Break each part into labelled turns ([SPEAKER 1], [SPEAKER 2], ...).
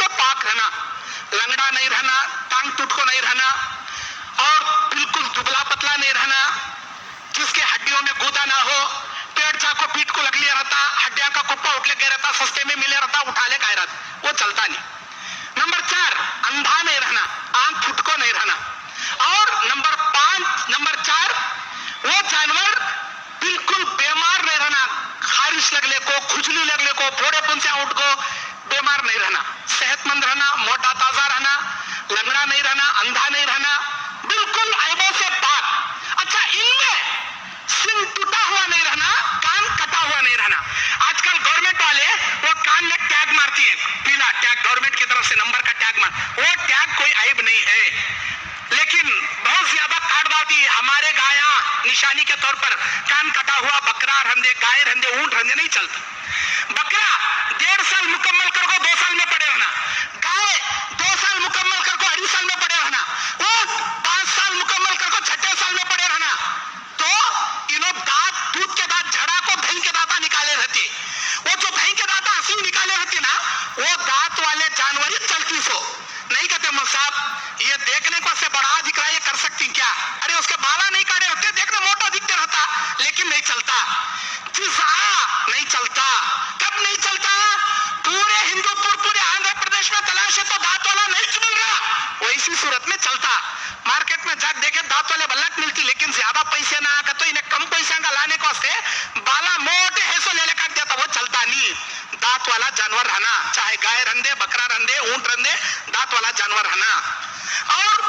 [SPEAKER 1] से पाक रहना, लंगड़ा नहीं रहना, टांग टूट को नहीं रहना, और बिल्कुल दुबला पतला नहीं रहना, जिसके हड्डियों में गूदा ना हो, पेट चाको पीठ को लग लिया रहता, हड्डियां का कुप्पा उठले गया रहता, सस्ते में मिले रहता, उठा ले खाए रहता, वो चलता नहीं। नंबर 4, अंधा नहीं रहना, आंख फुटको नहीं रहना। और नंबर 4, वो जानवर बिल्कुल बीमार नहीं रहना, खारिश लगने को, खुजली लगने को, फोड़े पुंसिया उठ को, बीमार नहीं रहना, सेहतमंद रहना, मोटा ताजा रहना, लंगड़ा नहीं रहना, अंधा नहीं रहना, बिल्कुल ऐबों से पाक। अच्छा, इनमें सिंह टूटा हुआ नहीं रहना, कान कटा हुआ नहीं रहना। आजकल गवर्नमेंट वाले वो कान में टैग मारती है, पीला टैग, गवर्नमेंट की तरफ से नंबर का टैग मार, वो टैग कोई ऐब नहीं है, लेकिन बहुत ज्यादा काट डालती है। हमारे गाया निशानी के तौर पर कान कटा हुआ बकरा रंधे, गाय रंधे, ऊंट रंधे नहीं चलता। बकरा 1.5 साल मुकम्मल कर को 2 साल में पड़े रहना, गाय 2 साल मुकम्मल कर को 2.5 साल में पड़े रहना, ऊंट 5 साल मुकम्मल कर को 6 साल में पड़े रहना। तो इन्हों दांत, दूध के दांत झड़ा को दही के दांता निकाले रहती, वो जो दही के दांता हंसी निकाले रहती ना, वो दांत वाले जानवर ही चलती सो नहीं कहते मौलवी साहब ये देखने को से बड़ा दिख रहा है, ये कर सकती क्या? अरे उसके बाला नहीं काटे होते, देखने मोटा दिखते रहता, लेकिन नहीं चलता। नहीं चलता। कब नहीं चलता? पूरे हिंदुपुर, पूरे आंध्र प्रदेश में तलाशे तो दांत वाला नहीं मिल रहा, वैसी सूरत में चलता। मार्केट में जाकर देखे दांत वाले बल्लट मिलती, लेकिन ज्यादा पैसे ना आकर तो इन्हें कम पैसा का लाने को से बाला मोटे हैसो ले काट देता, वो चलता नहीं। दांत वाला जानवर रहना, चाहे गाय रंधे, बकरा रंधे, ऊंट रंधे, दांत वाला जानवर रहना। और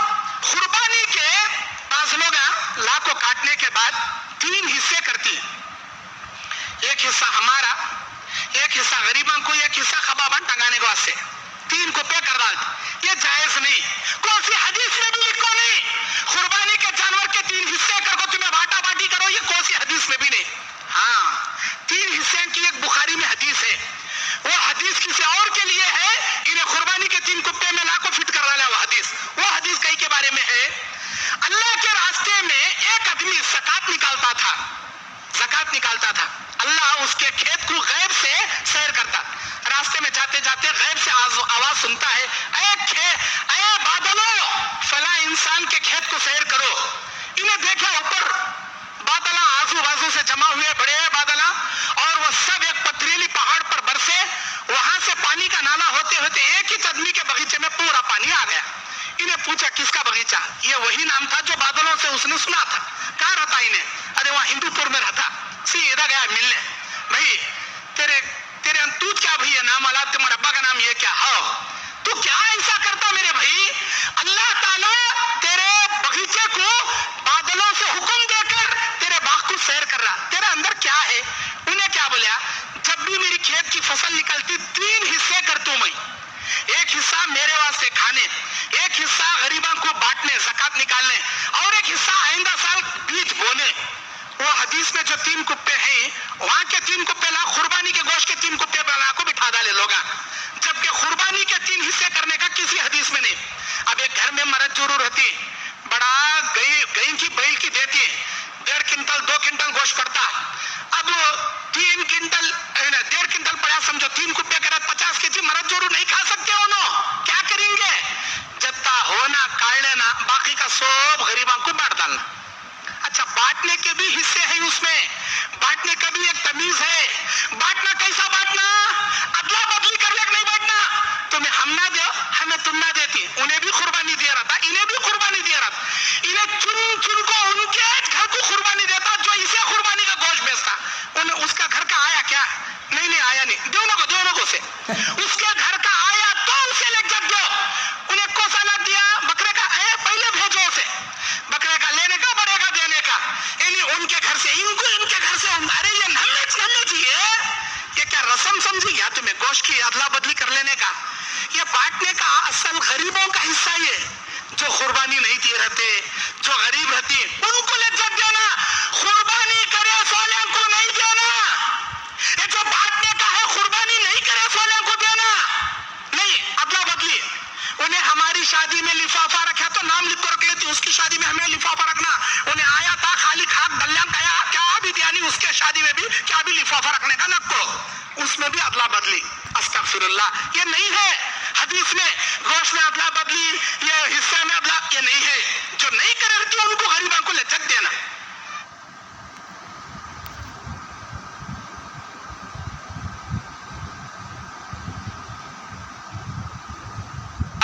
[SPEAKER 1] कुर्बानी के पास लोग ला को काटने के बाद 3 हिस्से करती, एक हिस्सा हमारा, एक हिस्सा गरीबों को, एक हिस्सा खबाबन टंगाने को वास्ते 3 कुप्पे कर डालती। ये जायज नहीं, कौन सी हदीस में भी लिखो नहीं कुर्बानी के जानवर के 3 हिस्से कर को तुम्हें बांटा बांटी करो, ये कौन सी हदीस में भी नहीं। हाँ, 3 हिस्से की एक बुखारी में हदीस है, वो हदीस किसी और के लिए है, इन्हें कुर्बानी के 3 कुप्पे में लाखों फिट कर डाला। वो हदीस कहीं के बारे में है, अल्लाह के रास्ते में एक आदमी ज़कात निकालता था, अल्लाह उसके खेत को गैब से सैर करता, रास्ते में जाते जाते गैब से आवाज सुनता है, ऐ बादलों, फला इंसान के खेत को सैर करो। इन्हें देखा ऊपर बादला आजू बाजू से जमा हुए बड़े बादला, और वो सब एक पथरीली पहाड़ पर बरसे, वहां से पानी का नाला होते होते एक ही आदमी के बगीचे में पूरा पानी आ गया। इन्हें पूछा किसका बगीचा? ये वही नाम था जो बादलों से उसने सुना था। कहाँ रहता इन्हें? अरे वहां हिंदुपुर में रहता। सीधा गया मिलने, भाई तेरे तू क्या भैया नाम आला, तुम्हारे अब्बा का नाम ये क्या? तू क्या ऐसा करता मेरे भाई? अल्लाह ताला तेरे बगीचे को बादलों से हुक्म देकर तेरे बाग को सैर कर रहा, तेरे अंदर क्या है? उन्हें क्या बोला? जब भी मेरी खेत की फसल निकलती 3 हिस्से करता मैं, एक हिस्सा मेरे वास्ते खाने, एक हिस्सा गरीबों को बांटने, ज़कात निकालने, और एक हिस्सा आइंदा साल बीज बोने। वो हदीस में जो 3 कुप्पे हैं, वहां के 3 कुप्पे ला कुर्बानी के गोश्त के 3 कुप्पे बना को बिठा डाले लोग, जबकि कुर्बानी के 3 हिस्से करने का किसी हदीस में नहीं। अब एक घर में मर्द जरूर होती, बड़ा गई की बैल की देती, 1.5 क्विंटल 2 क्विंटल गोश्त पड़ता, अब 3 क्विंटल 1.5 क्विंटल पड़ा, समझो 3 कुप्पे करा 50 केजी, मर्द जरूर नहीं खा सकते हो नो, क्या करेंगे? जत्ता होना काट लेना, बाकी का सब गरीबों को बांट डालना। अच्छा, बांटने के भी हिस्से हैं उसमें, बांटने का भी एक तमीज है। बांटना कैसा बांटना? अदला बदली कर ले नहीं बांटना, तुम्हें हम ना दो, हमें तुम ना देती। उन्हें भी कुर्बानी दिया रहता, इन्हें भी कुर्बानी दिया रहता, इन्हें चुन को उनके घर को कुर्बानी देता जो इसे कुर्बानी का गोश्त बेचता। उन्हें उसका घर का आया क्या? नहीं आया नहीं, दोनों को से उसके घर का आया तो उसे ले जब दो, उन्हें कोसा ना दिया बकरे का, पहले भेजो उसे, बकरे का लेने का, बड़े का देने का, उनके घर से इनको, इनके घर से। अरे ये नम्मे चाहिए, ये क्या रस्म समझी क्या तुम्हें गोश्त की अदला बदली कर लेने का? ये बांटने का असल गरीबों का हिस्सा, ये जो कुर्बानी नहीं दिए रहते, जो गरीब रहती, उनको लज्जत देना, कुर्बानी करे सोले को नहीं देना। ये जो बांटने का है, कुर्बानी नहीं करे सोले को देना नहीं, अदला बदली। उन्हें हमारी शादी में लिफाफा रखा तो नाम लिख कर रख लेती, उसकी शादी में हमें लिफाफा रखना। उन्हें आया था खाली खाक दल्ला क्या भी दिया नहीं, उसके शादी में भी क्या भी लिफाफा रखने का न करो, उसमें भी अदला बदली। अस्तगफिरुल्लाह, ये नहीं है। حدیث میں گوشت میں ادلا بدلی، یہ حصے میں ادلا، یہ نہیں ہے. جو نہیں کرتی ان کو غریبوں کو لچک دینا.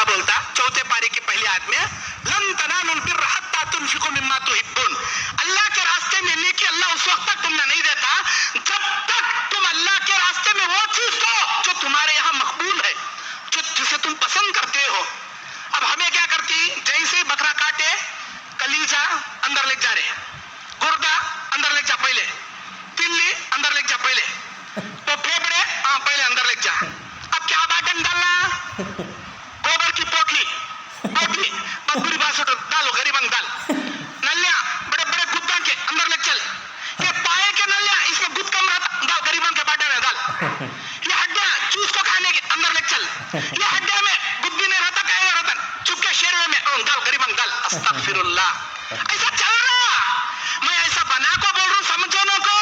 [SPEAKER 1] بولتا چوتھے پارے کی پہلی آیت میں لن تنالوا البر حتى تنفقوا مما تحبون. اللہ کے راستے میں نیکی اللہ اس وقت تک تمہیں نہیں دیتا جب تک تم اللہ کے راستے میں وہ چیز دو جو تمہارے یہاں مقبول ہے، جسے تم پسند کرتے ہو. اب ہمیں کیا کرتی، جیسے بکرا کاٹے کلیجا اندر لے جا رہے، گردہ اندر لے جا پہلے، تلی اندر لے جا پہلے، تو پھیپڑے پہلے اندر لے جا. اب کیا باٹن ڈالنا، گوبر کی پوٹلی مزدوری باسٹ ڈالو، غریباں ڈال. نلیاں بڑے بڑے گداں کے اندر لے چل، یہ پائے کے نلیاں اس میں گد کم رہتا ڈال، غریباں کے باٹے میں ڈال. یہ ہڈیاں چوز کو کھانے کے اندر لے چل، یہ ہڈیاں میں گد بھی نہیں رہتا، کہیں رہتا چپکے شیروے میں ڈال، غریباں ڈال. استغفر اللہ. ایسا چل رہا، میں ایسا بنا کو بول رہا ہوں، سمجھو نا کو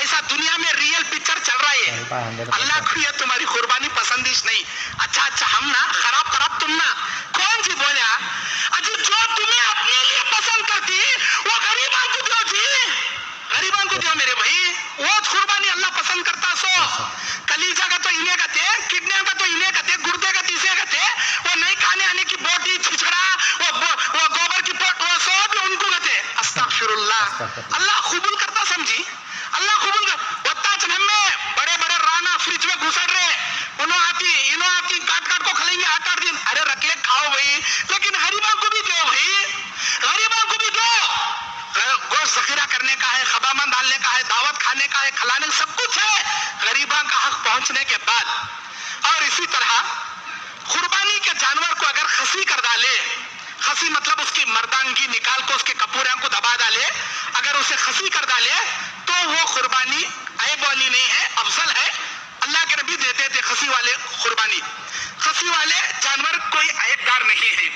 [SPEAKER 1] ایسا دنیا میں ریئل پکچر چل رہا ہے. اللہ کو یہ تمہاری قربانی پسندیش نہیں. اچھا ہم نا خراب تم نا کون سی بولیا اجی جو تمہیں اپنے لیے پسند کرتی وہ غریباں کو دو جی، غریباں کو دو میرے بھائی، وہ قربانی اللہ پسند کرتا. سو کلیجا کا تو انہیں کہتے، کڈنیوں کا تو انہیں کہتے، گردے کا تیسرے کہتے، وہ نہیں کھانے آنے کی بوٹی چھچڑا، وہ گوبر کی پوٹ، وہ سب ان کو کہتے. استغفر اللہ. اللہ قبول کرتا، سمجھی اللہ قبول کر. ہوتا جنم میں بڑے بڑے رانا فریج میں گھسڑ رہے، انہوں آتی کاٹ کو کھلیں گے 8 دن. ارے رکھ لے کھاؤ بھائی، لیکن غریبوں کو بھی دو بھائی، غریبوں کو بھی دو. گوشت ذخیرہ کرنے کا ہے، خبامہ ڈالنے کا ہے، دعوت کھانے کا ہے، کھلانے سب کچھ ہے غریباں کا حق پہنچنے کے بعد. اور اسی طرح قربانی کے جانور کو اگر خسی کر ڈالے، خسی مطلب اس کی مردانگی نکال کو اس کے کپوریاں کو دبا ڈالے، اگر اسے خسی کر ڈالے تو وہ قربانی عیب والی نہیں ہے، افضل ہے. اللہ کے نبی دیتے تھے خسی والے قربانی. خسی والے جانور کوئی عیب دار نہیں ہے.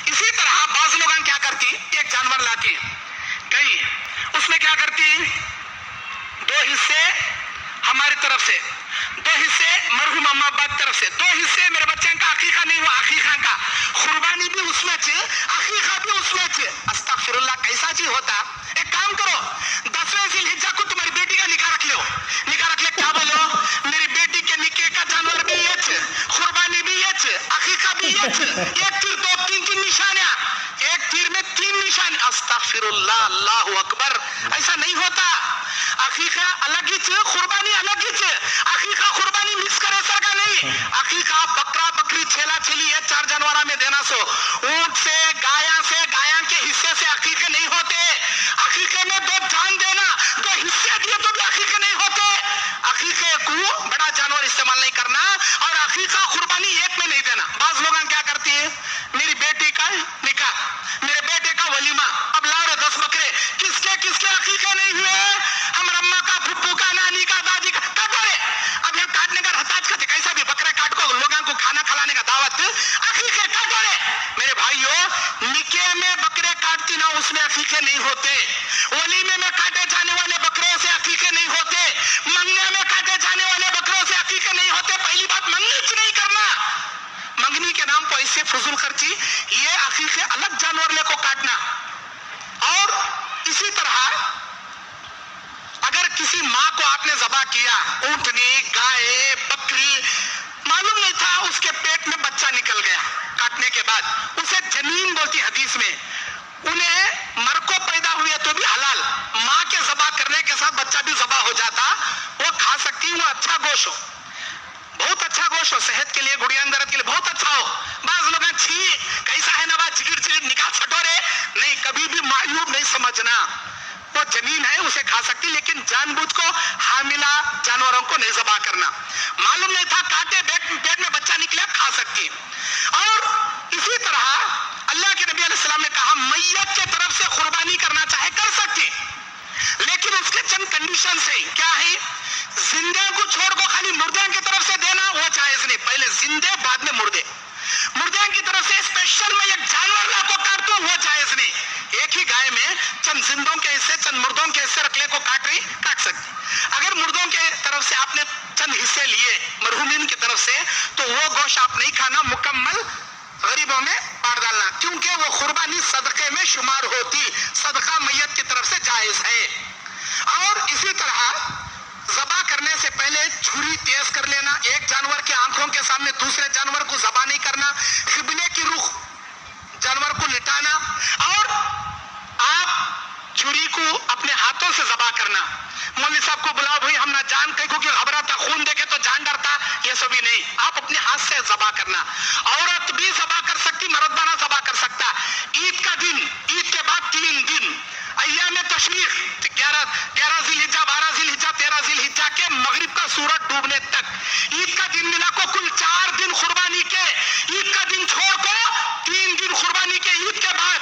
[SPEAKER 1] اسی طرح بعض لوگ کیا کرتی، ایک جانور لاتی کہیں، اس میں کیا کرتی 2 حصے ہماری طرف سے، 2 حصے مرحوم اما ابا کی طرف سے، 2 حصے میرے بچوں کا عقیقہ نہیں ہوا، عقیقہ کا قربانی بھی اس میں چھ، عقیقہ بھی اس میں چھ. استغفر اللہ. کیسا چیز ہوتا، ایک کام کرو 10ویں ذی الحجہ کو تمہاری بیٹی کا نکاح رکھ لو، کیا بولو میری بیٹی کے نکاح کا جانور بھی یہ چھ، قربانی بھی یہ چھ، عقیقہ بھی یہ چھ. ایک تیر 2-3 نشانیاں، ایک تیر میں 3 نشان. استغفر اللہ. اللہ اکبر. ایسا نہیں ہوتا. عقیقہ الگ ہی چھ، قربانی الگ ہی چھ. عقیقہ قربانی مکس کرے سر کا نہیں. عقیقہ بکرا بکری چھیلا چھیلی یہ 4 جانوروں میں دینا. سو اونٹ سے گایاں کے حصے سے عقیقے نہیں ہوتے. عقیقے میں 2 جان دینا، 2 حصے دیے تو بھی عقیقے نہیں ہوتے. عقیقے کو بڑا جانور استعمال نہیں کرنا، اور عقیقہ قربانی ایک میں نہیں دینا. بعض لوگ کیا کرتی ہے، میری بیٹی کا نکاح، میرے بیٹے کا ولیمہ، اب لاؤ رہے 10 بکرے، کس کے عقیقے نہیں ہوئے، ہم رما کا، پھپھو کا، نانی کا، دادی کا کاٹو رے. اب یہاں کاٹنے کا رہتا کا کیسا بھی بکرے کاٹ کو لوگوں کو کھانا کھلانے کا دعوت، عقیقے کاٹو رے. میرے بھائیو نکاح میں بکرے کاٹتی نہ اس میں عقیقے نہیں ہوتے، ولیمے میں کاٹے جانے والے بکروں سے عقیقے نہیں ہوتے، منگنے میں کاٹے جانے والے بکروں سے عقیقے نہیں ہوتے. پہلی بات منگنی نہیں کرنا، منگنی کے نام پر ایسے فضول خرچی، یہ عقیقے الگ جانور لے کو کاٹنا. اور اسی طرح اگر کسی ماں کو آپ نے ذبح کیا، اونٹنی، گائے، بکری، معلوم نہیں تھا اس کے پیٹ میں بچہ نکل گیا کاٹنے کے بعد، اسے جنین بولتی حدیث میں. انہیں مر کو پیدا ہوئے تو بھی حلال، ماں کے ذبح کرنے کے ساتھ بچہ بھی ذبح ہو جاتا، وہ کھا سکتی. وہ اچھا گوشت ہو، بہت اچھا گوشت ہو، صحت کے لیے، گڑیا اندرت کے لیے بہت اچھا ہو. بعض لوگ چھی کیسا ہے نوا چگڑ نکاح چھٹورے نہیں، کبھی بھی معیوب نہیں سمجھنا. وہ جنین ہے، اسے کھا سکتی، لیکن جان بوجھ کو حاملہ جانوروں کو نہیں ذبح کرنا. معلوم نہیں تھا کاٹے پیٹ میں بچہ نکلا، کھا سکتی. اور اسی طرح اللہ کے نبی علیہ السلام نے کہا میت کے طرف سے قربانی کرنا چاہے کر سکتی، لیکن اس کے چند کنڈیشن سے. کیا ہے، زندے کو چھوڑ کو خالی مردے کی طرف سے دینا وہ جائز نہیں، پہلے زندے بعد میں مردے. مردے کی طرف سے اسپیشل میں ایک جانور لا کو کاٹتا ہوں وہ جائز نہیں. ایک एक ही गाय में चंद जिंदों के हिस्से, चंद मुर्दों के हिस्से रख ले को काट सकती। अगर मुर्दों के तरफ से आपने चंद हिस्से लिए मरहूमीन की तरफ से, तो वो गोश्त आप नहीं खाना, मुकम्मल गरीबों में बांट डालना, क्योंकि वो कुर्बानी सदके में शुमार होती, सदका मैयत की तरफ से जायज है। और इसी तरह ज़बा करने से पहले छुरी तेज कर लेना, एक जानवर के आंखों के सामने दूसरे जानवर को ज़बा नहीं करना, किबले की रुख जानवर को लिटाना, और आप छुरी को अपने हाथों से ज़बा करना। मौलवी साहब को बुलाओ, भाई हम ना जान कहीं को घबराता, खून देखे तो जान डरता, ये सभी नहीं, आप अपने हाथ से ज़बा करना। औरत भी ज़बा कर सकती, मर्द बना ज़बा कर सकता। ईद का दिन, ईद के बाद 3 दिन अय्याम तशरीक, 11 जिलहिज्जा, 12 जिलहिज्जा, 13 जिलहिज्जा के मगरिब का सूरज डूबने तक, ईद का दिन मिला को कुल 4 दिन कुर्बानी के, ईद का दिन छोड़ को 3 दिन कुर्बानी के। ईद के बाद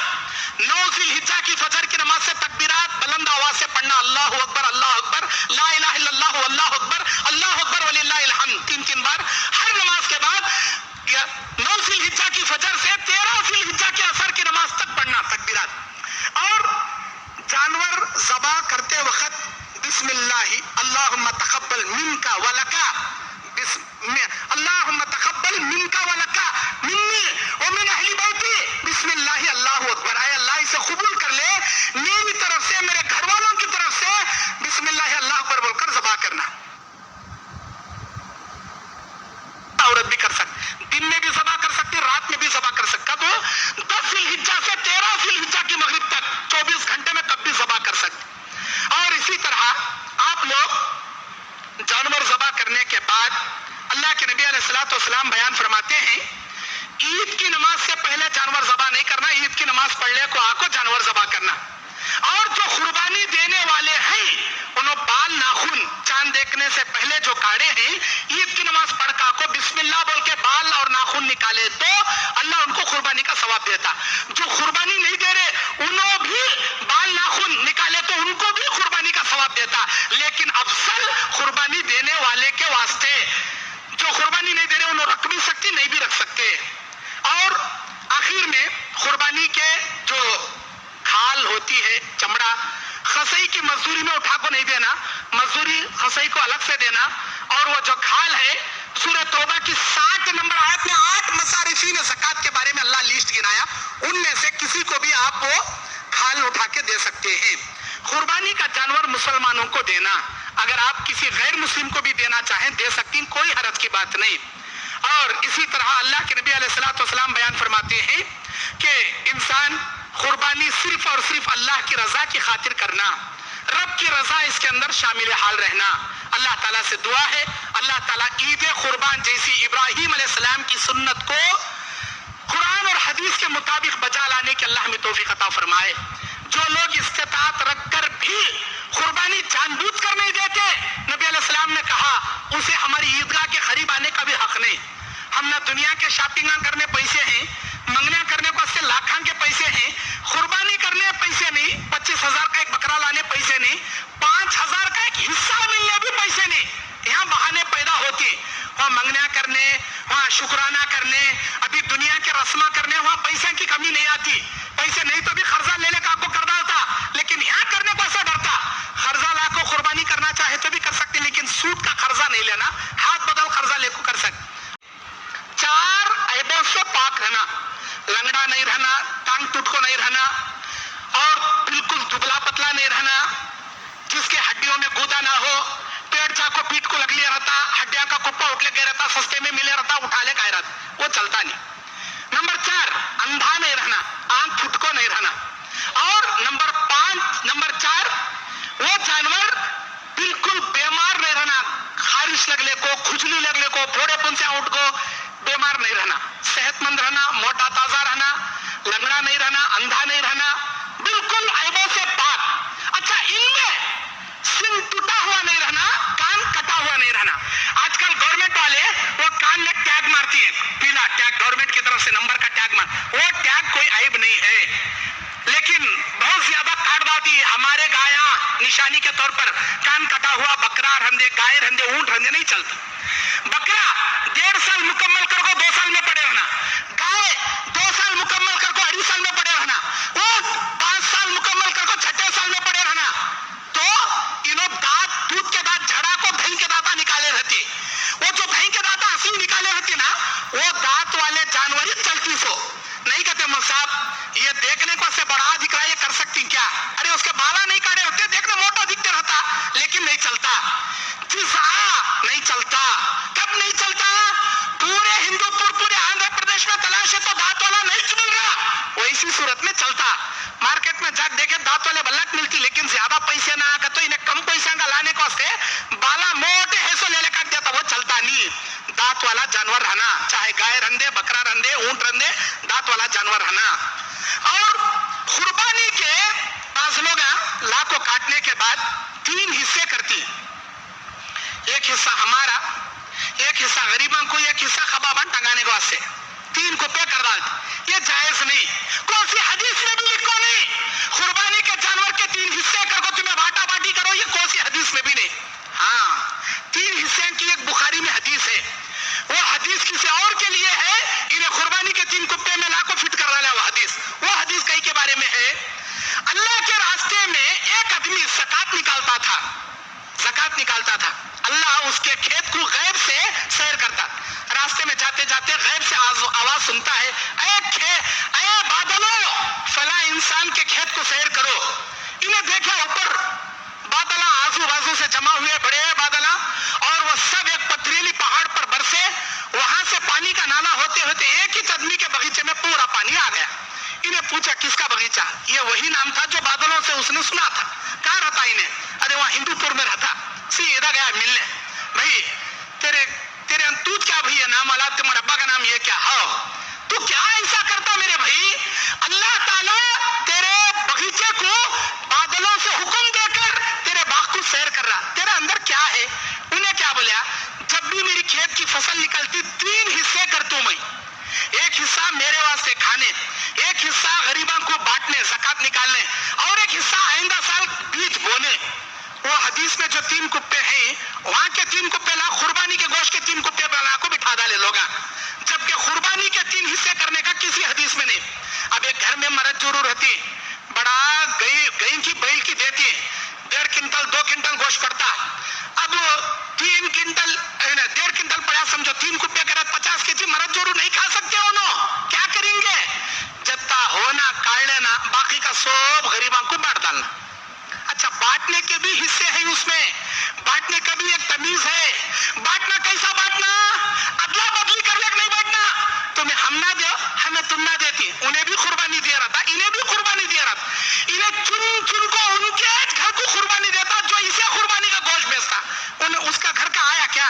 [SPEAKER 1] 9 जिलहिज्जा की फजर की नमाज से तकबीरात बुलंद आवाज से पढ़ना, अल्लाहु अकबर, अल्लाहु अकबर, ला इलाहा इल्लल्लाह, अल्लाहु अकबर, अल्लाहु अकबर वलिल्लाहिल हम्द, 3 बार हर नमाज के बाद। 9 जिलहिज्जा की फजर से 13 जिलहिज्जा के असर की नमाज तक पढ़ना तकबीरात। और जानवर ज़बा करते वक्त बिस्मिल्लाह, अल्लाहुम्मा तक़ब्बल मिनका व लका, अल्लाहुम्मा तक़ब्बल मिनका व लका मिन्नी व मिन अहली बैती, बिस्मिल्लाह, अल्लाहु अकबर, आए अल्लाह इसे कबूल कर ले, मेरी तरफ से, मेरे घर वालों की तरफ से बिस्मिल्लाह अल्लाहु अकबर बोलकर ज़बा करना। औरत भी कर सकती, दिन में भी ज़बा कर सकती, रात में भी ज़बा कर सकता। तो 10 जिलहिज्जा से 13 जिलहिज्जा की मगरिब तक 24 घंटे में कब भी ज़बा कर सकते। और इसी तरह आप लोग जानवर ज़बा करने के बाद, अल्लाह के नबी अलैहिस्सलातु वस्सलाम बयान फरमाते हैं, ईद की नमाज से पहले जानवर ज़बा नहीं करना, ईद की नमाज पढ़ने को आको जानवर ज़बा करना। और जो कुर्बानी देने वाले हैं, उन्होंने बाल नाखून चांद देखने से पहले जो काटे हैं, ईद की नमाज पढ़ का को बिस्मिल्लाह बोल के बाल और नाखून निकाले तो अल्लाह उनको कुर्बानी का सवाब देता। जो कुर्बानी नहीं दे रहे, उन्होंने भी बाल नाखून निकाले तो उनको भी कुर्बानी का सवाब देता। लेकिन अफसल कुर्बानी देने वाले के वास्ते, जो कुर्बानी नहीं दे रहे उन्होंने रख भी सकती, नहीं भी रख सकते। और आखिर में कुर्बानी के जो खाल होती है, चमड़ा, खसई की मजदूरी में उठा को नहीं देना, मजदूरी खसई को अलग से देना। और वो जो खाल है, सूरह तौबा की 60 नंबर आयत में 8 मसारिफी ने ज़कात के बारे में अल्लाह लिस्ट गिनाया, उनमें से किसी को भी आप वो खाल उठा के दे सकते हैं। कुर्बानी का जानवर मुसलमानों को देना, अगर आप किसी गैर मुस्लिम को भी देना चाहें दे सकती, कोई हरज की बात नहीं। और इसी तरह अल्लाह के नबी अलैहिस्सलातु वस्सलाम बयान फरमाते हैं कि इंसान कुर्बानी सिर्फ और सिर्फ अल्लाह की रजा की खातिर करना, रब की रजा इसके अंदर शामिल हाल रहना। अल्लाह ताला से दुआ है, अल्लाह ताला ईद कुर्बान जैसी इब्राहीम अलैहिस्सलाम की सुन्नत को कुरान और हदीस के मुताबिक बजा लाने की अल्लाह हमें तौफीक अता फरमाए। जो लोग इस्तिताअत रखकर भी कुर्बानी जानबूझ कर नहीं देते, नबी अलैहिस्सलाम ने कहा उसे हमारी ईदगाह के करीब आने का भी हक नहीं। हम ना दुनिया के शॉपिंग करने पैसे हैं, मंगना करने को से लाखां के पैसे हैं, कुर्बानी करने पैसे नहीं, 25,000 का एक बकरा लाने पैसे नहीं, 5,000 का एक हिस्सा मिलने भी पैसे नहीं। यहाँ बहाने पैदा होते, वहाँ मंगना करने, वहाँ शुक्राना करने, अभी दुनिया के रस्मा करने, वहाँ पैसे की कमी नहीं आती। पैसे नहीं तो भी कर्जा लेने का आपको कर्जा होता, लेकिन यहाँ करने को ऐसा डरता। कर्जा ला को कुर्बानी करना चाहे तो भी कर सकते, लेकिन सूद का कर्जा नहीं लेना, हाथ बदल कर्जा लेकर कर सकते। 4 ऐबों से पाक रहना, लंगड़ा नहीं रहना, टांग टूट को नहीं रहना, और बिल्कुल दुबला पतला नहीं रहना, जिसके हड्डियों में गूदा ना हो, पेट चाको पीठ को लग लिया रहता, हड्डियां का कुप्पा उठले गया रहता, सस्ते में मिले रहता, उठा ले गया रहता, वो चलता नहीं। नंबर 4 अंधा नहीं रहना, आंख फुटको नहीं रहना। और नंबर 4 वो जानवर बिल्कुल बीमार नहीं रहना, खारिश लगने को, खुजली लगने को, फोड़े पुंसे उठ को, बीमार नहीं रहना, सेहतमंद रहना, मोटा ताजा रहना, लंगड़ा नहीं रहना, अंधा नहीं रहना, बिल्कुल ऐबों से पाक। अच्छा, इनमें सिर टूटा हुआ नहीं रहना, कान कटा हुआ नहीं रहना। आजकल गवर्नमेंट वाले वो कान में टैग मारती है, पीला टैग, गवर्नमेंट की तरफ से नंबर का टैग मार, वो टैग कोई ऐब नहीं है, लेकिन बहुत ज्यादा काट डालती है। हमारे गाया निशानी के तौर पर कान कटा हुआ बकरा रंधे, गाय रंधे, ऊंट रंधे नहीं चलता। बकरा 1.5 साल मुकम्मल कर को 2 साल में पड़े रहना, गाय 2 साल मुकम्मल कर को 2.5 साल में पड़े रहना, ऊंट 5 साल वो दांत वाले जानवर ही चलती सो नहीं कहते मौलवी साहब ये देखने को से बड़ा दिख रहा है, ये कर सकती क्या? अरे उसके बाला नहीं काटे होते, देखने मोटा दिखते रहता, लेकिन नहीं चलता। नहीं चलता। कब नहीं चलता? पूरे हिंदुपुर, पूरे आंध्र प्रदेश में तलाशे तो दांत वाला नहीं मिल रहा, वैसी सूरत में चलता। मार्केट में जाके देखे दांत वाले बल्लट मिलती, लेकिन ज्यादा पैसे ना आकर तो इन्हें कम पैसा का लाने को से बाला मोटे हैसो ले काट देता, वो चलता नहीं। दांत वाला जानवर रहना, चाहे गाय रंधे, बकरा रंधे, ऊंट रंधे, दांत वाला जानवर रहना। और कुर्बानी के पास लोग लाख को काटने के बाद 3 हिस्से करती, एक हिस्सा हमारा, एक हिस्सा गरीबों को, एक हिस्सा खबाबन टंगाने को वास्ते 3 को पे कर डालती। ये जायज नहीं, कौन सी हदीस में भी लिखो नहीं कुर्बानी के जानवर के 3 हिस्से करके तुम्हें बांटा बांटी करो, ये कौन सी हदीस में भी नहीं। हाँ, 3 हिस्से की एक बुखारी में हदीस है, वो हदीस किसी और के लिए है, इन्हें कुर्बानी के 3 कुप्पे में लाखों फिट कर डाला। वो हदीस कहीं के बारे में है, अल्लाह के रास्ते में एक आदमी ज़कात निकालता था, अल्लाह उसके खेत को गैब से सैर करता, रास्ते में जाते जाते गैब से आवाज सुनता है, ऐ बादलों फला इंसान के खेत को सैर करो। इन्हें देखा ऊपर बादल आजू बाजू से जमा हुए बड़े बादल, और वो सब एक पथरीली पहाड़ पर बरसे, वहां से पानी का नाला होते होते एक ही आदमी के बगीचे में पूरा पानी आ गया। इन्हें पूछा किसका बगीचा? ये वही नाम था जो बादलों से उसने सुना था। कहाँ रहता इन्हें? अरे वहां हिंदुपुर में रहता। सीधा गया मिलने, भाई तेरे तू क्या भैया नाम आला, तुम्हारे अब्बा का नाम ये क्या? हो तू क्या ऐसा करता मेरे भाई? अल्लाह ताला तेरे बगीचे को बादलों से हुक्म देकर तेरे बाग को सैर कर रहा, तेरा अंदर क्या है? उन्हें क्या बोला? जब भी मेरी खेत की फसल निकलती 3 हिस्से करता मैं, एक हिस्सा मेरे वास्ते खाने, एक हिस्सा गरीबों को बांटने, ज़कात निकालने, और एक हिस्सा आइंदा साल बीज बोने। वो हदीस में जो 3 कुप्पे हैं, वहां के 3 कुप्पे ला कुर्बानी के गोश्त के 3 कुप्पे बना को बिठा डाले लोग, जबकि कुर्बानी के 3 हिस्से करने का किसी हदीस में नहीं। अब एक घर में मर्द जरूर रहती, बड़ा गई की बैल की देती, 1.5 क्विंटल 2 क्विंटल गोश्त पड़ता। अब 3 क्विंटल 1.5 क्विंटल पड़ा, समझो 3 कुप्पे करा 50 केजी, मर्द जरूर नहीं खा सकते हो नो, क्या करेंगे? जत्ता होना काट लेना, बाकी का सब गरीबों को बांट डालना। अच्छा, बांटने के भी हिस्से हैं उसमें, बांटने का भी एक तमीज है। बांटना कैसा बांटना? अदला बदली कर ले, नहीं बांटना, तुम्हें हम ना दो, हमें तुम ना देती। उन्हें भी कुर्बानी दिया रहा था, इन्हें भी कुर्बानी दिया रहा था। इन्हें चुन को उनके घर को कुर्बानी देता जो इसे कुर्बानी का गोश्त बेचता। उन्हें उसका घर का आया क्या?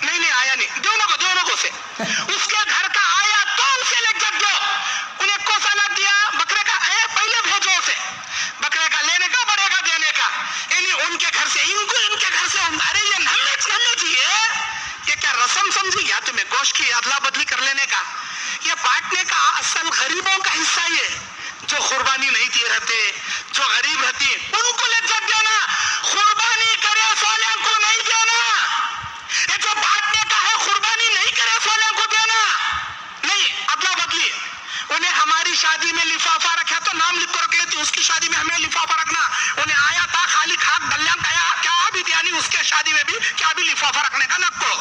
[SPEAKER 1] नहीं आया नहीं, दोनों को से उसके घर का आया तो उसे ले जग दो। उन्हें कोसा ना दिया बकरे का, पहले भेजो उसे, बकरे का लेने का, बड़े का देने का, उनके घर से इनको, इनके घर से। अरे ये नम्मे चाहिए, ये क्या रस्म समझी क्या तुम्हें गोश्त की अदला बदली कर लेने का? ये बांटने का असल गरीबों का हिस्सा, ये जो कुर्बानी नहीं दिए रहते, जो गरीब रहती, उनको लज्जत देना। कुर्बानी करे सोले को नहीं देना, ये जो बांटने का है कुर्बानी नहीं करे सोले को देना नहीं, अदला बदली। उन्हें हमारी शादी में लिफाफा रखा तो नाम लिख कर रख लेती, उसकी शादी में हमें लिफाफा रखना। उन्हें आया था खाली खाक दल्यां क्या भी दिया नहीं, उसके शादी में भी क्या भी लिफाफा रखने का नक्को,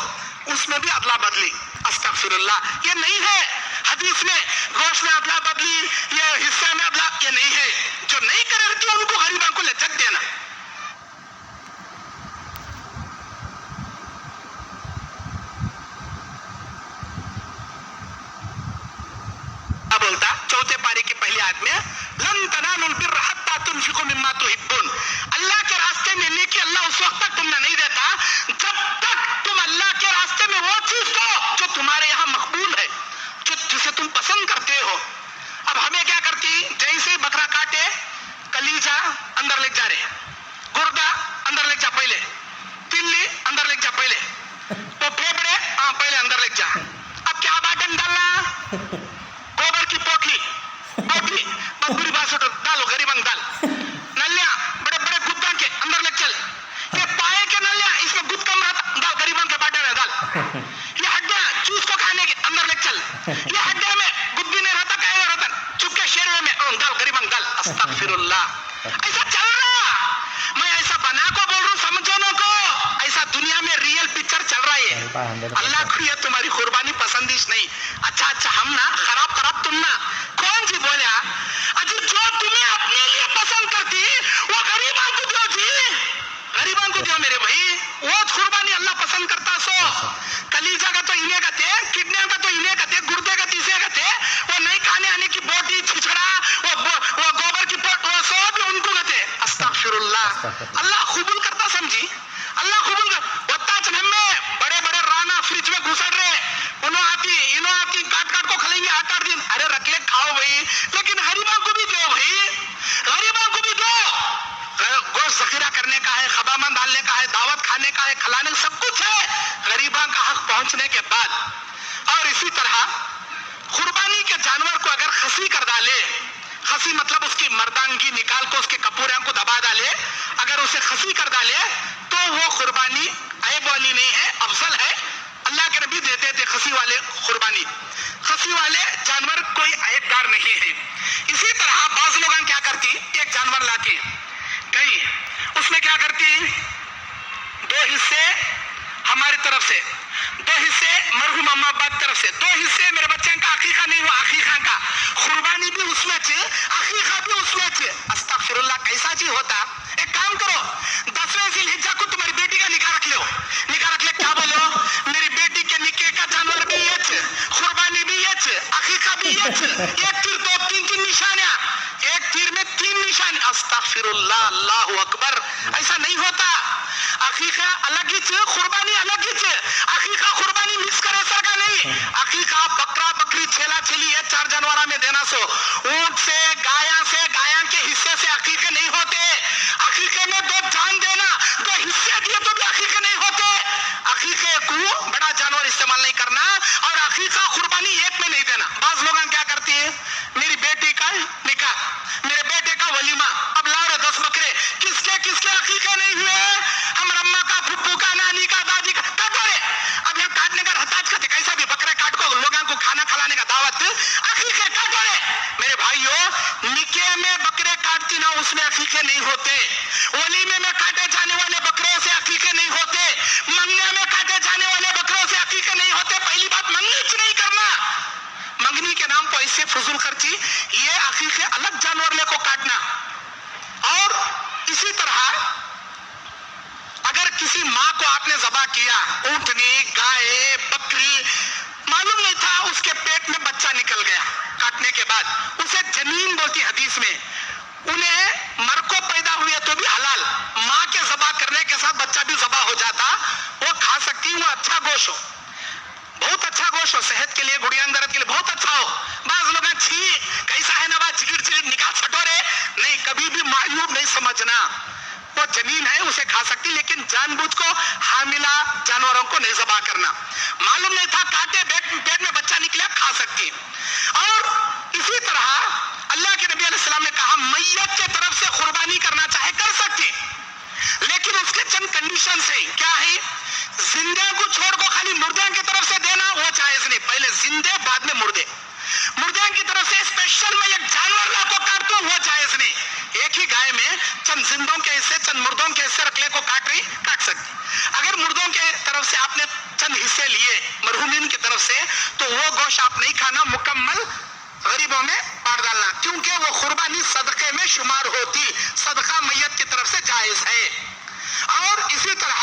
[SPEAKER 1] उसमें भी अदला बदली। अस्तगफिरुल्लाह, ये नहीं है हदीस में गोश्त में अदला बदली, ये हिस्से में अदला, ये नहीं है। जो नहीं करे रहती उनको गरीबों को लज्जत देना। बोलता 4 पारे की पहली आयत में, लन तनालुल बिर्र हत्ता तुनफिकू मिम्मा तुहिब्बून, अल्लाह के रास्ते में नेकी अल्लाह उस वक्त तक तुमने नहीं देता जब तक तुम अल्लाह के रास्ते में वो चीज दो जो तुम्हारे यहाँ मकबूल है, जिसे तुम पसंद करते हो। अब हमें क्या करती, जैसे बकरा काटे, कलीजा अंदर ले जा रहे, गुर्दा अंदर ले जा पहले, तिल्ली अंदर ले जा पहले, तो फेफड़े पहले अंदर ले जा। अब क्या बाटन डालना? गोबर की पोटली मजबूरी बात डालो, गरीबन डाल। नलिया बड़े बड़े गुद्दा के अंदर ले चल, ये पाए के नलिया, इसमें गुद कम रहता, डाल गरीबन के बाटे में डाल। ये हड्डियां चूस को खाने के अंदर ले चल, ये हड्डियां में गुद भी नहीं रहता, क्या रहता, चुपके शेरवे में डाल, गरीबन डाल। अस्तगफिरुल्लाह, ऐसा चल रहा, मैं ऐसा बना को बोल रहा हूँ, समझो ना को, ऐसा दुनिया में रियल पिक्चर चल रहा है। अल्लाह को ये तुम्हारी कुर्बानी पसंदिश नहीं, मेहमान डालने का है, दावत खाने का है, खिलाने का सब कुछ है, गरीबों का हक पहुंचने के बाद। और इसी तरह कुर्बानी के जानवर को अगर खसी कर डाले, खसी मतलब उसकी मर्दांगी निकाल को उसके कपूरियां को दबा डाले, अगर उसे खसी कर डाले तो वो कुर्बानी ऐब वाली नहीं है, अफजल है। अल्लाह के नबी देते थे खसी वाले कुर्बानी, खसी वाले जानवर कोई ऐबदार नहीं है। इसी तरह बाज लोग क्या करती, एक जानवर लाती कहीं, उसमें क्या करती, दो हिस्से हमारी तरफ से, दो हिस्से मरहूम अम्मा अब्बा की तरफ से, दो हिस्से मेरे बच्चे का अकीका नहीं हुआ, अकीका का कुर्बानी भी उसमें चे, अकीका भी उसमें चे। अस्तगफिरुल्लाह, कैसा चीज होता। एक काम करो, 10वें ज़िलहिज्जा को तुम्हारी बेटी का निकाह रख लो, निकाह रख ले, क्या बोलो, मेरी बेटी के निकाह का जानवर भी ये चे, कुर्बानी भी ये चे, अकीका भी ये चे, एक तीर दो तीन तीन निशानियां, एक तीर में 3 निशान। अस्तगफिरुल्लाह, अल्लाहु अकबर, ऐसा नहीं होता। अकीका अलग ही चे, कुर्बानी अलग ही चे। अकीका कुर्बानी मिक्स करे सर का नहीं, अकीका बकरा बकरी छेला छेली है 4 जानवरा में देना सो, ऊंट से गाया के हिस्से से अकीके नहीं होते। अकीके में 2 जान देना, 2 हिस्से दिए तो भी अकीके नहीं होते। अकीके को बड़ा जानवर इस्तेमाल नहीं करना और अकीका कुर्बानी एक में नहीं देना। बाज लोग क्या करती है, मेरी बेटी का निकाह, मेरे बेटे का वलीमा, अब लाओ रे 10 बकरे, किसके किसके अकीके नहीं हुए, हमारे अम्मा का, फुप्पू का, नानी का, दादी का, काटो रे। अब यहाँ काटने का रहताज का कैसा भी बकरे काट को लोगों को खाना खिलाने का दावत, अकीके काटो रे। मेरे भाइयों, निके में बकरे काटती ना, उसमें अकीके नहीं होते। वलीमे में काटे जाने वाले बकरों से अकीके नहीं होते, मंगने में काटे जाने वाले बकरों से अकीके नहीं होते। पहली बात, मंगनी नहीं करना, मंगनी के नाम पर ऐसे फजूल खर्ची, ये अकीके अलग जानवर ले को काटना। और इसी तरह अगर किसी माँ को आपने ज़बा किया, ऊंटनी, गाय, बकरी, मालूम नहीं था उसके पेट में बच्चा निकल गया, काटने के बाद उसे जनीन बोलती हदीस में, उन्हें मर को पैदा हुए तो भी हलाल, माँ के ज़बा करने के साथ बच्चा भी ज़बा हो जाता, वो खा सकती, वो अच्छा गोश्त हो, बहुत अच्छा गोश्त हो, सेहत के लिए, गुड़िया दर्द के लिए बहुत अच्छा हो। बाज लोग छी कैसा है ना, बात चिगिड़ चिगिड़ निकाल छटोरे नहीं, कभी भी मायूब नहीं समझना, वो जनीन है उसे खा सकती, लेकिन जानबूझ को हामिला जानवरों को नहीं ज़बा करना। मालूम नहीं था, काटे पेट में बच्चा निकला, खा सकती। और इसी तरह अल्लाह के नबी अलैहि सलाम ने कहा, मैयत के तरफ से कुर्बानी करना चाहे कर सकती, लेकिन उसके चंद कंडीशन से, क्या है, जिंदे को छोड़ को खाली मुर्दे की तरफ से देना वो जायज नहीं, पहले जिंदे बाद में मुर्दे, मुर्दे की तरफ से स्पेशल में एक जानवर ला को काट दूं वो जायज नहीं। एक ही गाय में चंद जिंदों के हिस्से, चंद मुर्दों के हिस्से रखले को काट सकती। अगर मुर्दों के तरफ से आपने चंद हिस्से लिए मरहूमीन की तरफ से, तो वो गोश्त आप नहीं खाना, मुकम्मल गरीबों में बांट डालना, क्योंकि वो कुर्बानी सदके में शुमार होती, सदका मैयत की तरफ से जायज है। और इसी तरह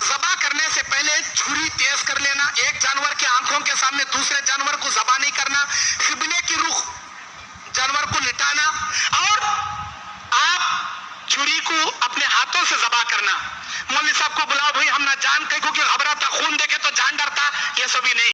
[SPEAKER 1] ज़बा करने से पहले छुरी तेज कर लेना, एक जानवर के आंखों के सामने दूसरे जानवर को ज़बा नहीं करना, किबले की रुख जानवर को लिटाना, और आप छुरी को अपने हाथों से ज़बा करना। मौलवी साहब को बुलाओ भाई, हम ना जान कहीं को घबराता, खून देखे तो जान डरता, ये सभी नहीं